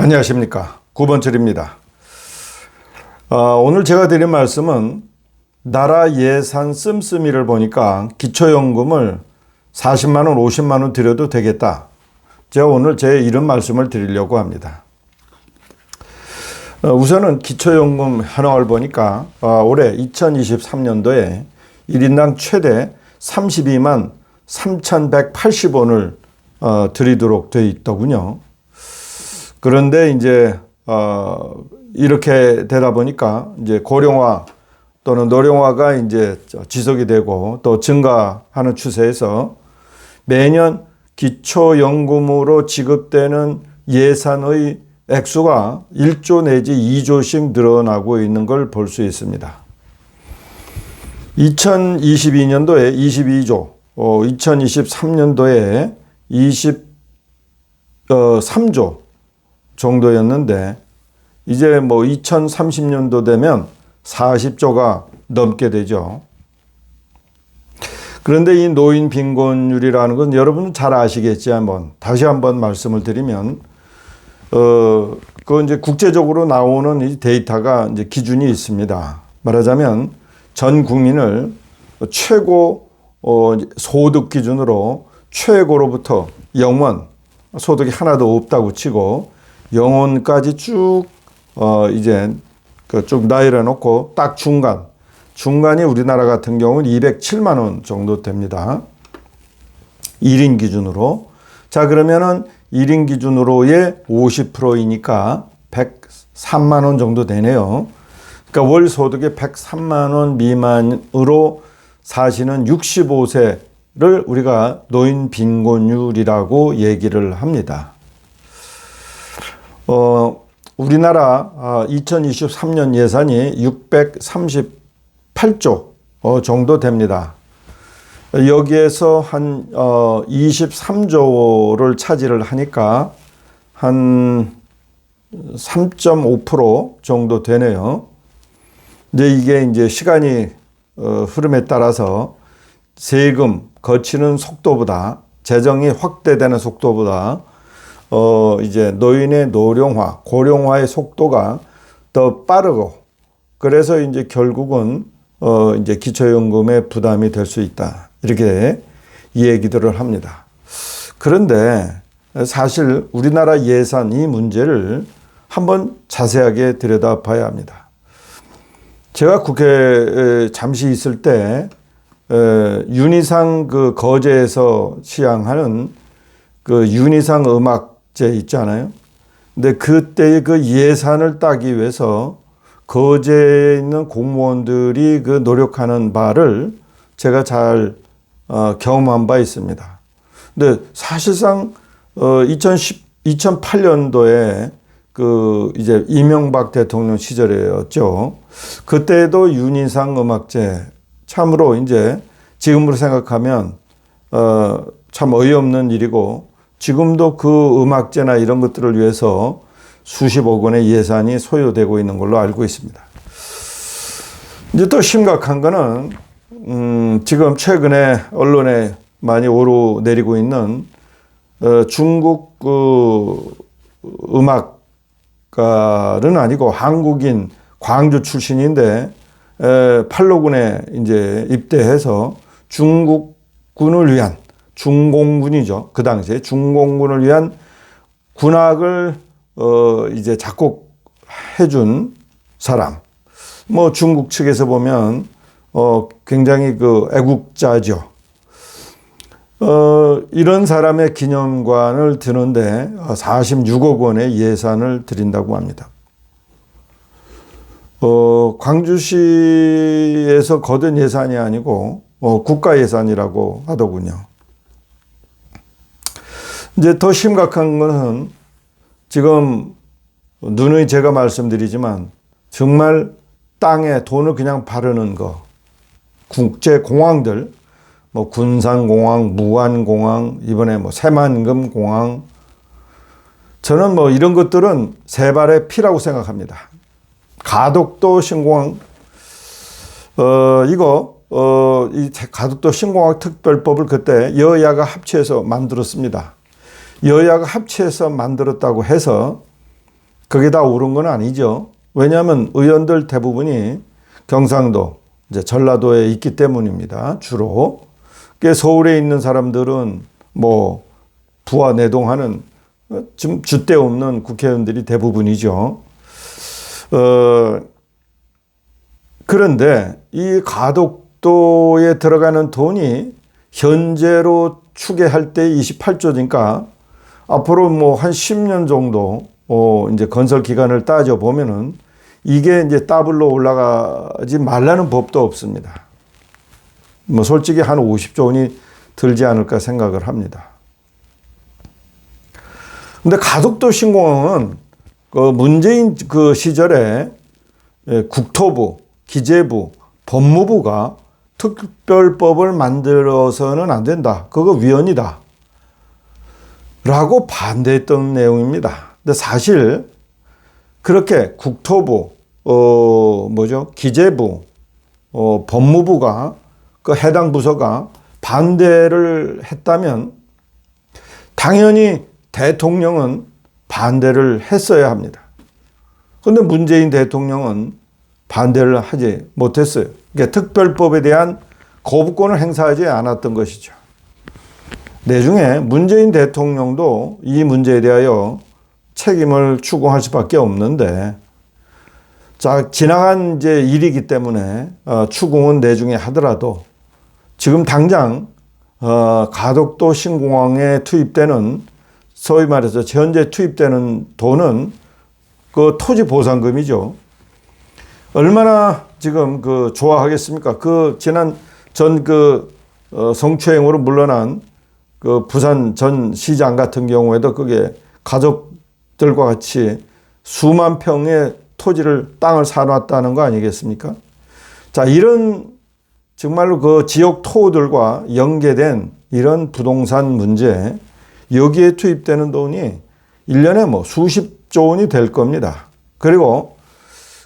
안녕하십니까. 구본철입니다. 오늘 제가 드린 말씀은 나라 예산 씀씀이를 보니까 기초연금을 40만원, 50만원 드려도 되겠다. 제가 오늘 제 이런 말씀을 드리려고 합니다. 우선은 기초연금 현황을 보니까 올해 2023년도에 1인당 최대 32만 3,180원을 드리도록 되어 있더군요. 그런데 이제 이렇게 되다 보니까 이제 고령화 또는 노령화가 이제 지속이 되고 또 증가하는 추세에서 매년 기초연금으로 지급되는 예산의 액수가 1조 내지 2조씩 늘어나고 있는 걸 볼 수 있습니다. 2022년도에 22조, 2023년도에 23조 정도였는데 이제 뭐 2030년도 되면 40조가 넘게 되죠. 그런데 이 노인 빈곤율이라는 건 여러분은 잘 아시겠지. 다시 한번 말씀을 드리면 그 이제 국제적으로 나오는 이 데이터가 이제 기준이 있습니다. 말하자면 전 국민을 최고 소득 기준으로 최고로부터 영원 소득이 하나도 없다고 치고 영원까지 쭉 이제 쭉 나열해 놓고 딱 중간이 우리나라 같은 경우는 207만 원 정도 됩니다. 1인 기준으로. 자, 그러면은 1인 기준으로의 50%이니까 103만 원 정도 되네요. 그러니까 월 소득이 103만 원 미만으로 사시는 65세를 우리가 노인 빈곤율이라고 얘기를 합니다. 우리나라 2023년 예산이 638조 정도 됩니다. 여기에서 한 23조를 차지를 하니까 한 3.5% 정도 되네요. 근데 이게 이제 시간이 흐름에 따라서 세금 거치는 속도보다 재정이 확대되는 속도보다 이제 노인의 노령화, 고령화의 속도가 더 빠르고 그래서 이제 결국은 이제 기초연금의 부담이 될 수 있다. 이렇게 얘기들을 합니다. 그런데 사실 우리나라 예산 이 문제를 한번 자세하게 들여다봐야 합니다. 제가 국회에 잠시 있을 때 윤희상 그 거제에서 시향하는 그 윤희상 음악제 있잖아요. 근데 그때의 그 예산을 따기 위해서 거제에 있는 공무원들이 그 노력하는 바를 제가 잘 경험한 바 있습니다. 근데 사실상 2008년도에 그 이제 이명박 대통령 시절이었죠. 그때도 윤희상 음악제 참으로 이제 지금으로 생각하면 참 어이없는 일이고 지금도 그 음악제나 이런 것들을 위해서 수십억 원의 예산이 소요되고 있는 걸로 알고 있습니다. 이제 또 심각한 거는 지금 최근에 언론에 많이 오르내리고 있는 중국 그 음악가는 아니고 한국인 광주 출신인데 팔로군에 이제 입대해서 중국군을 위한 중공군이죠. 그 당시에 중공군을 위한 군악을 이제 작곡해준 사람. 뭐 중국 측에서 보면 굉장히 그 애국자죠. 이런 사람의 기념관을 드는데 46억 원의 예산을 드린다고 합니다. 광주시에서 거둔 예산이 아니고 국가 예산이라고 하더군요. 이제 더 심각한 것은 지금 누누이 제가 말씀드리지만 정말 땅에 돈을 그냥 바르는 거, 국제공항들, 뭐 군산공항, 무안공항, 이번에 뭐 새만금공항, 저는 뭐 이런 것들은 세 발의 피라고 생각합니다. 가덕도 신공항, 이 가덕도 신공항 특별법을 그때 여야가 합치해서 만들었습니다. 여야가 합치해서 만들었다고 해서 그게 다 옳은 건 아니죠. 왜냐하면 의원들 대부분이 경상도, 이제 전라도에 있기 때문입니다. 주로. 서울에 있는 사람들은 뭐 부하 내동하는 좀 줏대 없는 국회의원들이 대부분이죠. 그런데 이 가덕도에 들어가는 돈이 현재로 추계할 때 28조니까 앞으로 뭐 한 10년 정도 이제 건설 기간을 따져 보면은 이게 이제 더블로 올라가지 말라는 법도 없습니다. 뭐 솔직히 한 50조 원이 들지 않을까 생각을 합니다. 근데 가덕도 신공항은 그 문재인 그 시절에 국토부, 기재부, 법무부가 특별법을 만들어서는 안 된다. 그거 위헌이다. 라고 반대했던 내용입니다. 근데 사실 그렇게 국토부, 기재부, 법무부가 그 해당 부서가 반대를 했다면 당연히 대통령은 반대를 했어야 합니다. 그런데 문재인 대통령은 반대를 하지 못했어요. 그러니까 특별법에 대한 거부권을 행사하지 않았던 것이죠. 나중에 문재인 대통령도 이 문제에 대하여 책임을 추구할 수밖에 없는데, 자, 지나간 이제 일이기 때문에 추궁은 나중에 하더라도 지금 당장 가덕도 신공항에 투입되는, 소위 말해서 현재 투입되는 돈은 그 토지 보상금이죠. 얼마나 지금 그 좋아하겠습니까? 그 지난 전 성추행으로 물러난 그 부산 전 시장 같은 경우에도 그게 가족들과 같이 수만 평의 토지를, 땅을 사놨다는 거 아니겠습니까? 자, 이런 정말로 그 지역 토호들과 연계된 이런 부동산 문제, 여기에 투입되는 돈이 1년에 뭐 수십조 원이 될 겁니다. 그리고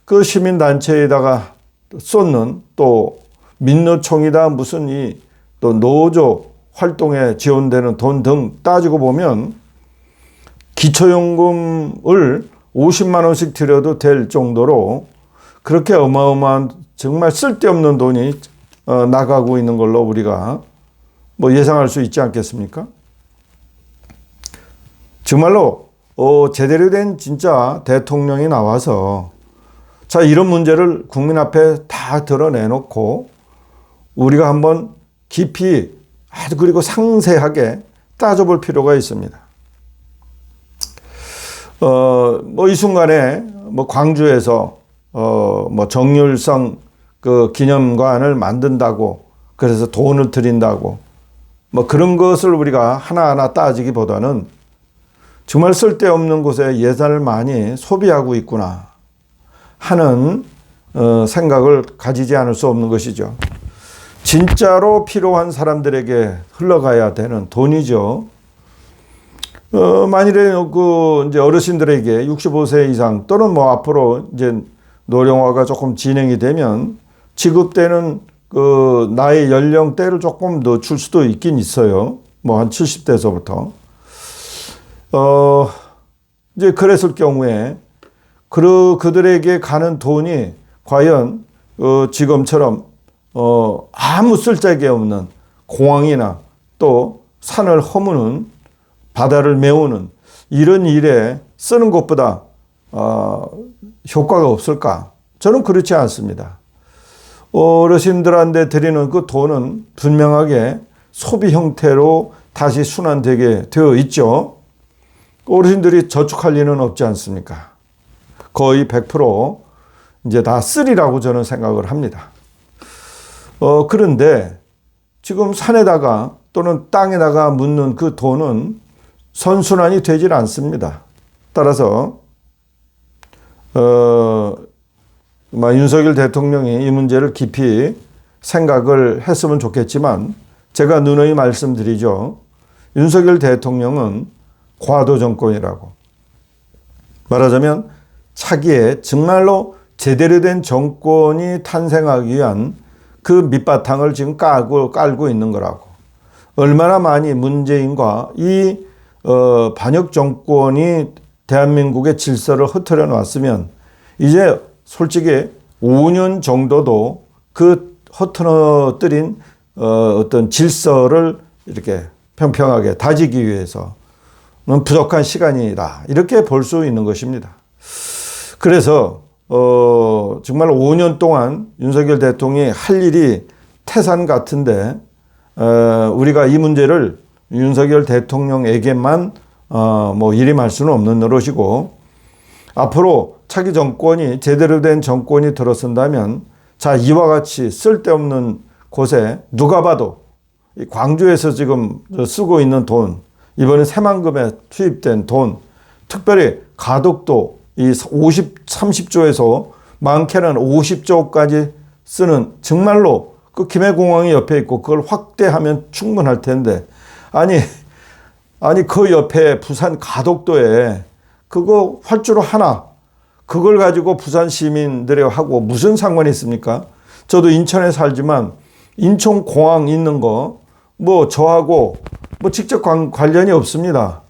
그 시민단체에다가 쏟는 또 민노총이다 무슨 또 노조 활동에 지원되는 돈 등 따지고 보면 기초연금을 50만 원씩 들여도 될 정도로 그렇게 어마어마한 정말 쓸데없는 돈이 나가고 있는 걸로 우리가 뭐 예상할 수 있지 않겠습니까? 정말로 제대로 된 진짜 대통령이 나와서 자, 이런 문제를 국민 앞에 다 드러내놓고 우리가 한번 깊이 아주 그리고 상세하게 따져볼 필요가 있습니다. 뭐 이 순간에 뭐 광주에서 뭐 정률성 그 기념관을 만든다고 그래서 돈을 들인다고 뭐 그런 것을 우리가 하나하나 따지기보다는 정말 쓸데없는 곳에 예산을 많이 소비하고 있구나 하는 생각을 가지지 않을 수 없는 것이죠. 진짜로 필요한 사람들에게 흘러가야 되는 돈이죠. 만일에 이제 어르신들에게 65세 이상 또는 뭐 앞으로 이제 노령화가 조금 진행이 되면 지급되는 그 나이 연령대를 조금 늦출 수도 있긴 있어요. 뭐 한 70대서부터. 이제 그랬을 경우에 그들에게 가는 돈이 과연 지금처럼 아무 쓸데기 없는 공항이나 또 산을 허무는 바다를 메우는 이런 일에 쓰는 것보다 효과가 없을까? 저는 그렇지 않습니다. 어르신들한테 드리는 그 돈은 분명하게 소비 형태로 다시 순환되게 되어 있죠. 어르신들이 저축할 리는 없지 않습니까? 거의 100% 이제 다 쓰리라고 저는 생각을 합니다. 그런데 지금 산에다가 또는 땅에다가 묻는 그 돈은 선순환이 되질 않습니다. 따라서 윤석열 대통령이 이 문제를 깊이 생각을 했으면 좋겠지만 제가 누누이 말씀드리죠. 윤석열 대통령은 과도 정권이라고. 말하자면 차기에 정말로 제대로 된 정권이 탄생하기 위한 그 밑바탕을 지금 깔고 있는 거라고. 얼마나 많이 문재인과 이 반역 정권이 대한민국의 질서를 흐트려 놨으면 이제 솔직히 5년 정도도 그 흐트러뜨린 어떤 질서를 이렇게 평평하게 다지기 위해서는 부족한 시간이다. 이렇게 볼 수 있는 것입니다. 그래서 정말 5년 동안 윤석열 대통령이 할 일이 태산 같은데 우리가 이 문제를 윤석열 대통령에게만 일임할 수는 없는 노릇이고, 앞으로 차기 정권이 제대로 된 정권이 들어선다면 자, 이와 같이 쓸데없는 곳에 누가 봐도 광주에서 지금 쓰고 있는 돈, 이번에 새만금에 투입된 돈, 특별히 가덕도 이 30조에서 많게는 50조까지 쓰는, 정말로 그 김해공항이 옆에 있고 그걸 확대하면 충분할 텐데, 아니 그 옆에 부산 가덕도에 그거 활주로 하나, 그걸 가지고 부산 시민들하고 무슨 상관이 있습니까? 저도 인천에 살지만 인천공항 있는 거 저하고 직접 관련이 없습니다.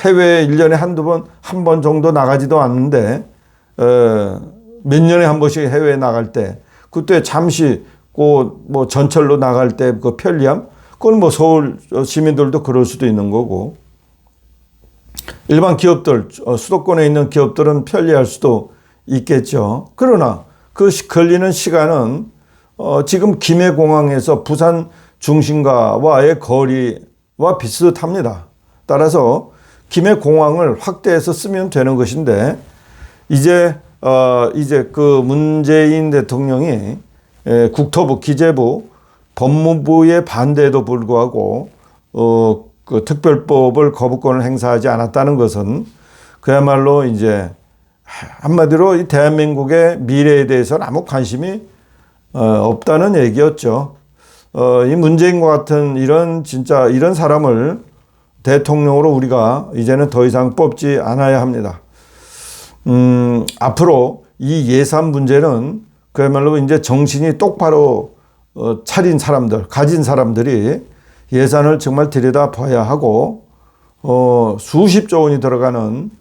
해외에 1년에 한 번 정도 나가지도 않는데, 몇 년에 한 번씩 해외에 나갈 때, 그때 잠시 전철로 나갈 때 그 편리함, 그건 서울 시민들도 그럴 수도 있는 거고, 일반 기업들, 수도권에 있는 기업들은 편리할 수도 있겠죠. 그러나 그 걸리는 시간은 지금 김해공항에서 부산 중심가와의 거리와 비슷합니다. 따라서 김해공항을 확대해서 쓰면 되는 것인데, 이제 그 문재인 대통령이 국토부, 기재부, 법무부의 반대에도 불구하고 그 특별법을 거부권을 행사하지 않았다는 것은 그야말로 이제 한마디로 이 대한민국의 미래에 대해서는 아무 관심이 없다는 얘기였죠. 이 문재인과 같은 이런 사람을 대통령으로 우리가 이제는 더 이상 뽑지 않아야 합니다. 앞으로 이 예산 문제는 그야말로 이제 정신이 똑바로 차린 사람들, 가진 사람들이 예산을 정말 들여다봐야 하고, 수십조 원이 들어가는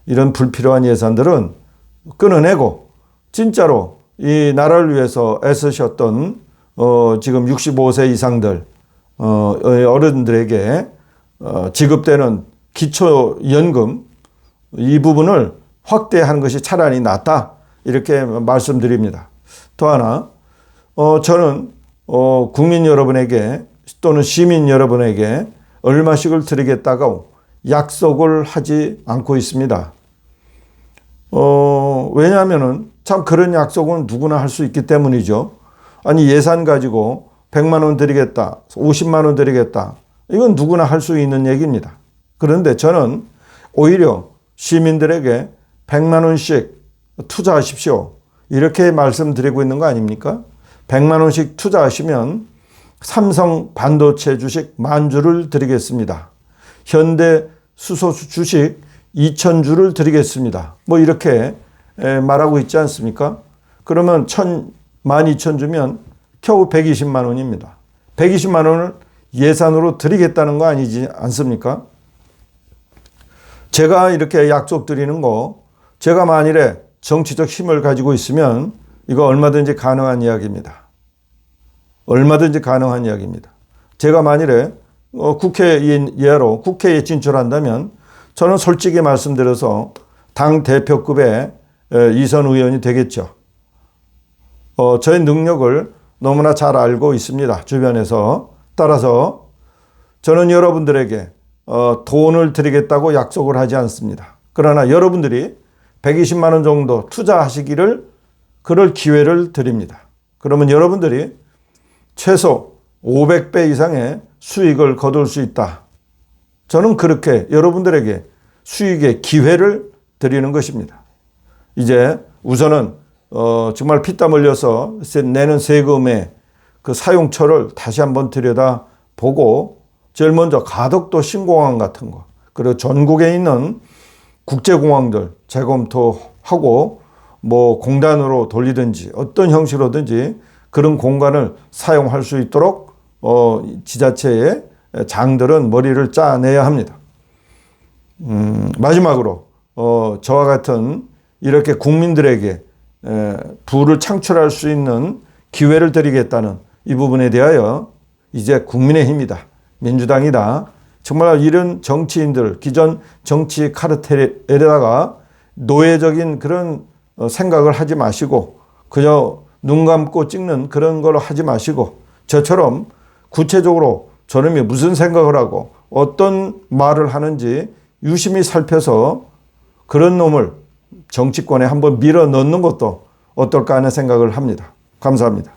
이런 불필요한 예산들은 끊어내고, 진짜로 이 나라를 위해서 애쓰셨던 지금 65세 이상들 어른들에게 지급되는 기초연금 이 부분을 확대하는 것이 차라리 낫다, 이렇게 말씀드립니다. 또 하나, 저는 국민 여러분에게 또는 시민 여러분에게 얼마씩을 드리겠다고 약속을 하지 않고 있습니다. 왜냐하면은 참 그런 약속은 누구나 할 수 있기 때문이죠. 예산 가지고 100만 원 드리겠다, 50만 원 드리겠다, 이건 누구나 할 수 있는 얘기입니다. 그런데 저는 오히려 시민들에게 100만 원씩 투자하십시오, 이렇게 말씀드리고 있는 거 아닙니까? 100만 원씩 투자하시면 삼성 반도체 주식 10,000주를 드리겠습니다. 현대 수소수 주식 2,000주를 드리겠습니다. 이렇게 말하고 있지 않습니까? 그러면 12,000주면 겨우 120만 원입니다. 120만 원을 예산으로 드리겠다는 거 아니지 않습니까? 제가 이렇게 약속드리는 거, 제가 만일에 정치적 힘을 가지고 있으면 이거 얼마든지 가능한 이야기입니다. 얼마든지 가능한 이야기입니다. 제가 만일에 국회의원으로 국회에 진출한다면 저는 솔직히 말씀드려서 당 대표급의 이선 의원이 되겠죠. 저의 능력을 너무나 잘 알고 있습니다, 주변에서. 따라서 저는 여러분들에게 돈을 드리겠다고 약속을 하지 않습니다. 그러나 여러분들이 120만 원 정도 투자하시기를, 그럴 기회를 드립니다. 그러면 여러분들이 최소 500배 이상의 수익을 거둘 수 있다. 저는 그렇게 여러분들에게 수익의 기회를 드리는 것입니다. 이제 우선은 정말 피땀 흘려서 내는 세금의 그 사용처를 다시 한번 들여다보고, 제일 먼저 가덕도 신공항 같은 거, 그리고 전국에 있는 국제공항들 재검토하고 공단으로 돌리든지 어떤 형식으로든지 그런 공간을 사용할 수 있도록 지자체의 장들은 머리를 짜내야 합니다. 마지막으로 저와 같은 이렇게 국민들에게 부를 창출할 수 있는 기회를 드리겠다는 이 부분에 대하여 이제 국민의힘이다, 민주당이다, 정말 이런 정치인들, 기존 정치 카르텔에다가 노예적인 그런 생각을 하지 마시고 그저 눈 감고 찍는 그런 걸 하지 마시고 저처럼 구체적으로 저놈이 무슨 생각을 하고 어떤 말을 하는지 유심히 살펴서 그런 놈을 정치권에 한번 밀어 넣는 것도 어떨까 하는 생각을 합니다. 감사합니다.